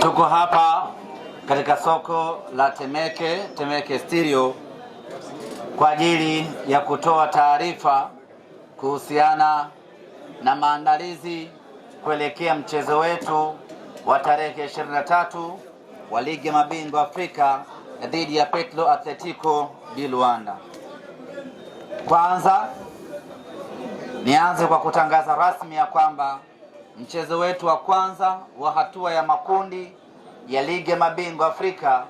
Tuko hapa katika soko la Temeke Stereo kwa ajili ya kutoa taarifa kuhusiana na maandalizi kuelekea mchezo wetu wa tarehe 23 wa ligi ya mabingwa Afrika dhidi ya Petro Atletico di Luanda. Kwanza nianze kwa kutangaza rasmi ya kwamba mchezo wetu wa kwanza wa hatua ya makundi ya ligi ya mabingwa Afrika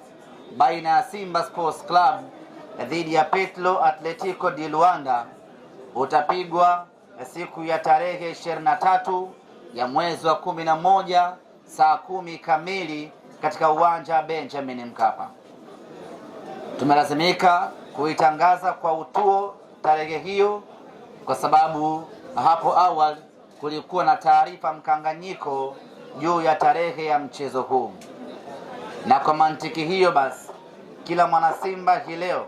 baina ya Simba Sports Club dhidi ya Petro Atletico di Luanda utapigwa siku ya tarehe 23 ya mwezi wa 11 saa 10 kamili katika uwanja wa Benjamin Mkapa. Tumelazimika kuitangaza kwa utuo tarehe hiyo kwa sababu hapo awali kulikuwa na taarifa mkanganyiko juu ya tarehe ya mchezo huu, na kwa mantiki hiyo basi kila mwana Simba hii leo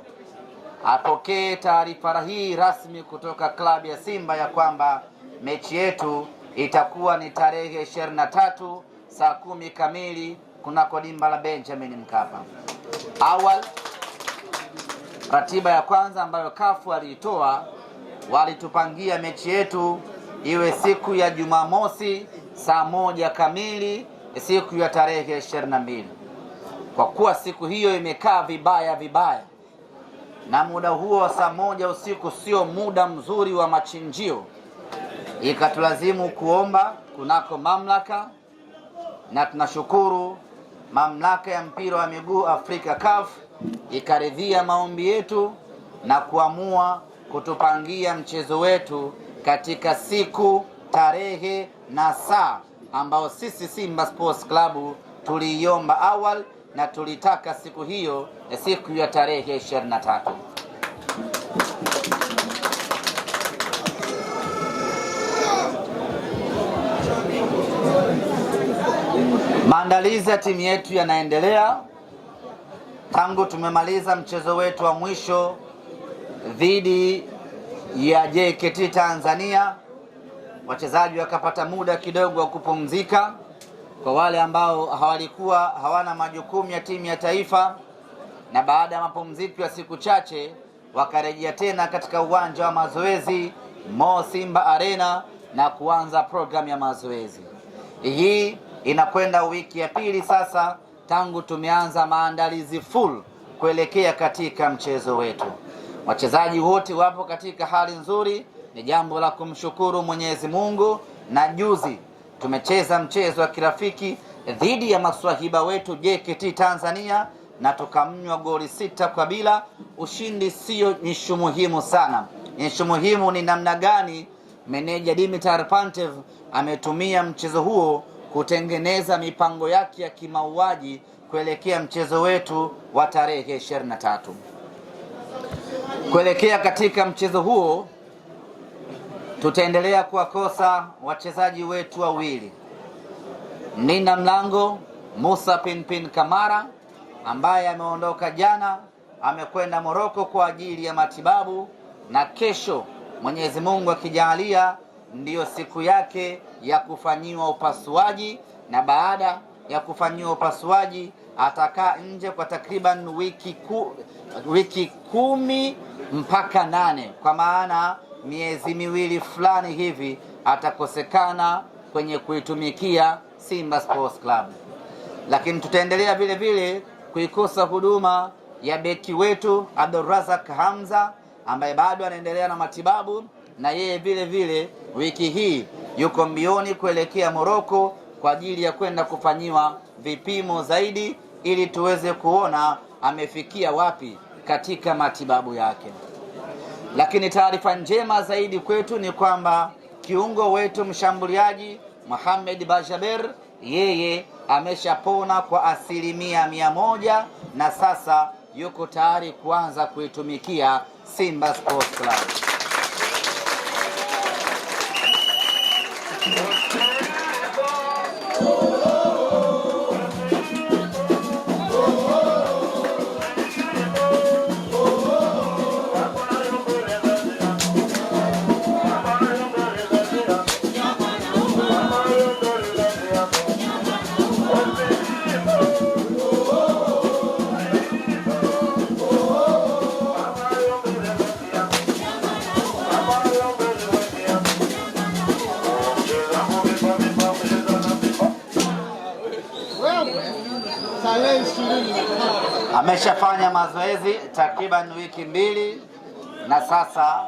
apokee taarifa hii rasmi kutoka klabu ya Simba ya kwamba mechi yetu itakuwa ni tarehe 23 saa 10 kamili kunako dimba la Benjamin Mkapa. Awali ratiba ya kwanza ambayo kafu aliitoa, walitupangia mechi yetu iwe siku ya Jumamosi saa 1 kamili siku ya tarehe 22. Kwa kuwa siku hiyo imekaa vibaya na muda huo wa saa 1 usiku sio muda mzuri wa machinjio, ikatulazimu kuomba kunako mamlaka, na tunashukuru mamlaka ya mpira wa miguu Afrika CAF ikaridhia maombi yetu na kuamua kutupangia mchezo wetu katika siku, tarehe na saa ambao sisi Simba Sports Club tuliiomba awali na tulitaka siku hiyo siku ya tarehe 23. Maandalizi ya timu yetu yanaendelea tangu tumemaliza mchezo wetu wa mwisho dhidi ya JKT Tanzania. Wachezaji wakapata muda kidogo wa kupumzika kwa wale ambao hawana majukumu ya timu ya taifa, na baada ya mapumziko ya siku chache wakarejea tena katika uwanja wa mazoezi Mo Simba Arena na kuanza programu ya mazoezi. Hii inakwenda wiki ya pili sasa tangu tumeanza maandalizi full kuelekea katika mchezo wetu. Wachezaji wote wapo katika hali nzuri, ni jambo la kumshukuru Mwenyezi Mungu, na juzi tumecheza mchezo wa kirafiki dhidi ya maswahiba wetu JKT Tanzania na tukamnywa goli 6-0. Ushindi sio nishu muhimu sana. Nishu muhimu ni namna gani meneja Dimitar Pantev ametumia mchezo huo kutengeneza mipango yake ya kimauaji kuelekea mchezo wetu wa tarehe 23. Kuelekea katika mchezo huo tutaendelea kuwakosa wachezaji wetu wawili. Nina mlango Musa Pinpin Kamara ambaye ameondoka jana, amekwenda Moroko kwa ajili ya matibabu, na kesho Mwenyezi Mungu akijalia ndiyo siku yake ya kufanyiwa upasuaji, na baada ya kufanyiwa upasuaji atakaa nje kwa takriban wiki 10 mpaka 8, kwa maana miezi miwili fulani hivi atakosekana kwenye kuitumikia Simba Sports Club. Lakini tutaendelea vile vile kuikosa huduma ya beki wetu Abdulrazak Hamza ambaye bado anaendelea na matibabu, na yeye vile vile wiki hii yuko mbioni kuelekea Moroko kwa ajili ya kwenda kufanyiwa vipimo zaidi ili tuweze kuona amefikia wapi katika matibabu yake. Lakini taarifa njema zaidi kwetu ni kwamba kiungo wetu mshambuliaji Mohamed Bajaber, yeye ameshapona kwa 100% na sasa yuko tayari kuanza kuitumikia Simba Sports Club. Ameshafanya mazoezi takriban wiki 2 na sasa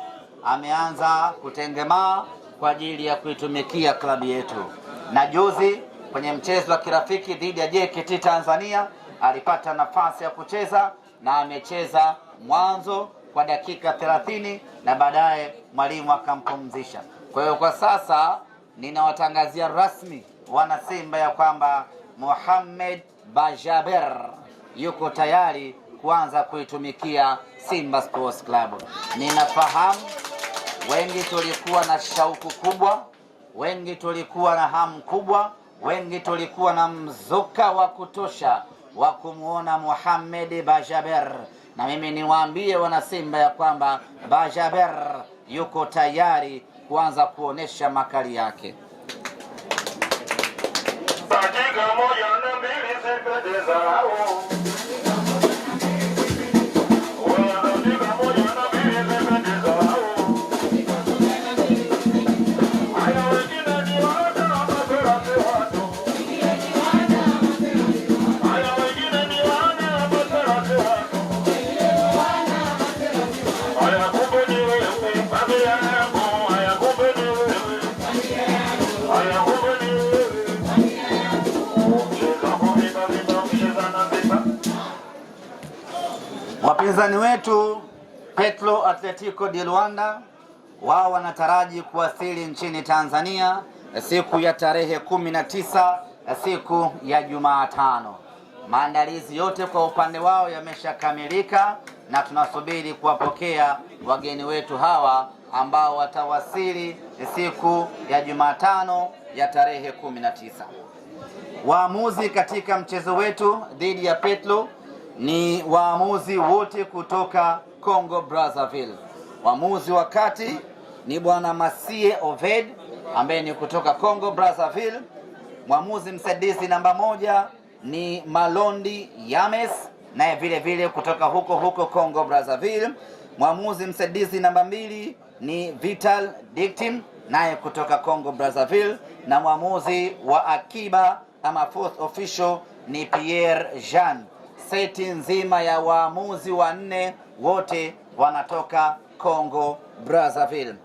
ameanza kutengemaa kwa ajili ya kuitumikia klabu yetu. Na juzi kwenye mchezo wa kirafiki dhidi ya JKT Tanzania alipata nafasi ya kucheza na amecheza mwanzo kwa dakika 30 na baadaye mwalimu akampumzisha. Kwa hiyo kwa sasa ninawatangazia rasmi wana Simba ya kwamba Mohamed Bajaber yuko tayari kuanza kuitumikia Simba Sports Club. Ninafahamu wengi tulikuwa na shauku kubwa, wengi tulikuwa na hamu kubwa, wengi tulikuwa na mzuka wa kutosha wa kumuona Mohamed Bajaber, na mimi niwaambie wana Simba ya kwamba Bajaber yuko tayari kuanza kuonesha makali yake. Dakika 1 na 2 zipendezao. Wapinzani wetu Petro Atletico de Luanda wao wanataraji kuwasili nchini Tanzania siku ya tarehe 19, siku ya Jumatano. Maandalizi yote kwa upande wao yameshakamilika na tunasubiri kuwapokea wageni wetu hawa ambao watawasili siku ya Jumatano ya tarehe 19. Waamuzi katika mchezo wetu dhidi ya Petro ni waamuzi wote kutoka Congo Brazzaville. Waamuzi wa kati ni bwana Masie Oved ambaye ni kutoka Congo Brazzaville. Mwamuzi msaidizi namba 1 ni Malondi Yames naye vile vile kutoka huko Congo Brazzaville. Mwamuzi msaidizi namba 2 ni Vital Dictim naye kutoka Congo Brazzaville, na mwamuzi wa akiba ama fourth official ni Pierre Jean. Seti nzima ya waamuzi 4 wote wanatoka Congo Brazzaville,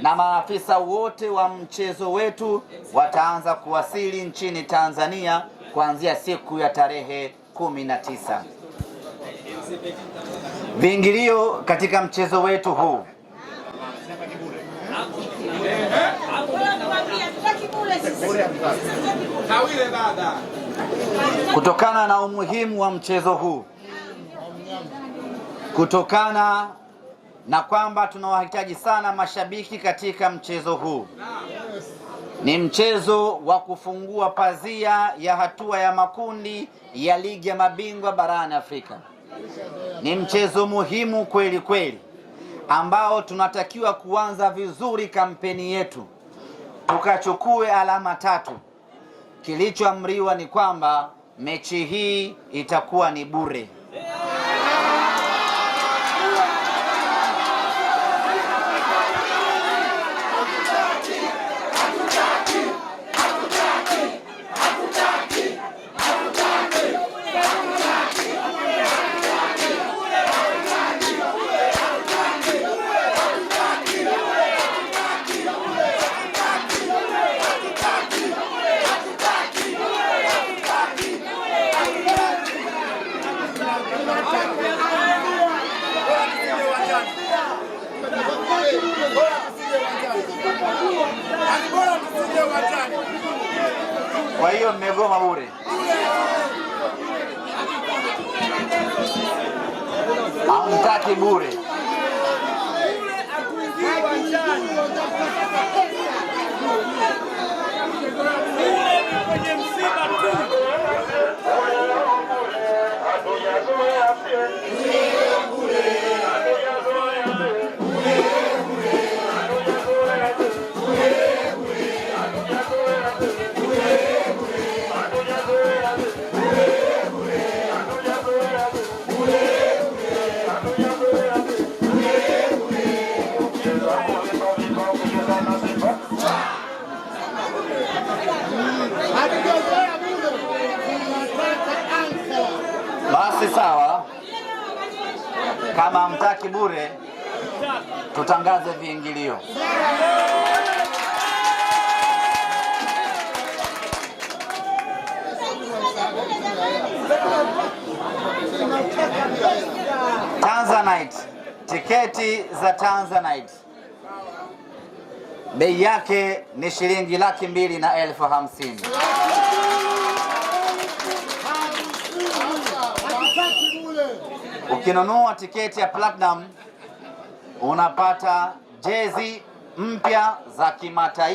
na maafisa wote wa mchezo wetu wataanza kuwasili nchini Tanzania kuanzia siku ya tarehe 19. Viingilio katika mchezo wetu huu kutokana na umuhimu wa mchezo huu, kutokana na kwamba tunawahitaji sana mashabiki katika mchezo huu, ni mchezo wa kufungua pazia ya hatua ya makundi ya ligi ya mabingwa barani Afrika. Ni mchezo muhimu kweli kweli ambao tunatakiwa kuanza vizuri kampeni yetu, tukachukue alama 3. Kilichoamriwa ni kwamba mechi hii itakuwa ni bure. Kwa hiyo mmegoma bure. Hamtaki bure. Kama hamtaki bure, tutangaze viingilio. Tanzanite, tiketi za Tanzanite bei yake ni shilingi 2,250,000. Ukinunua tiketi ya Platinum unapata jezi mpya za kimataifa.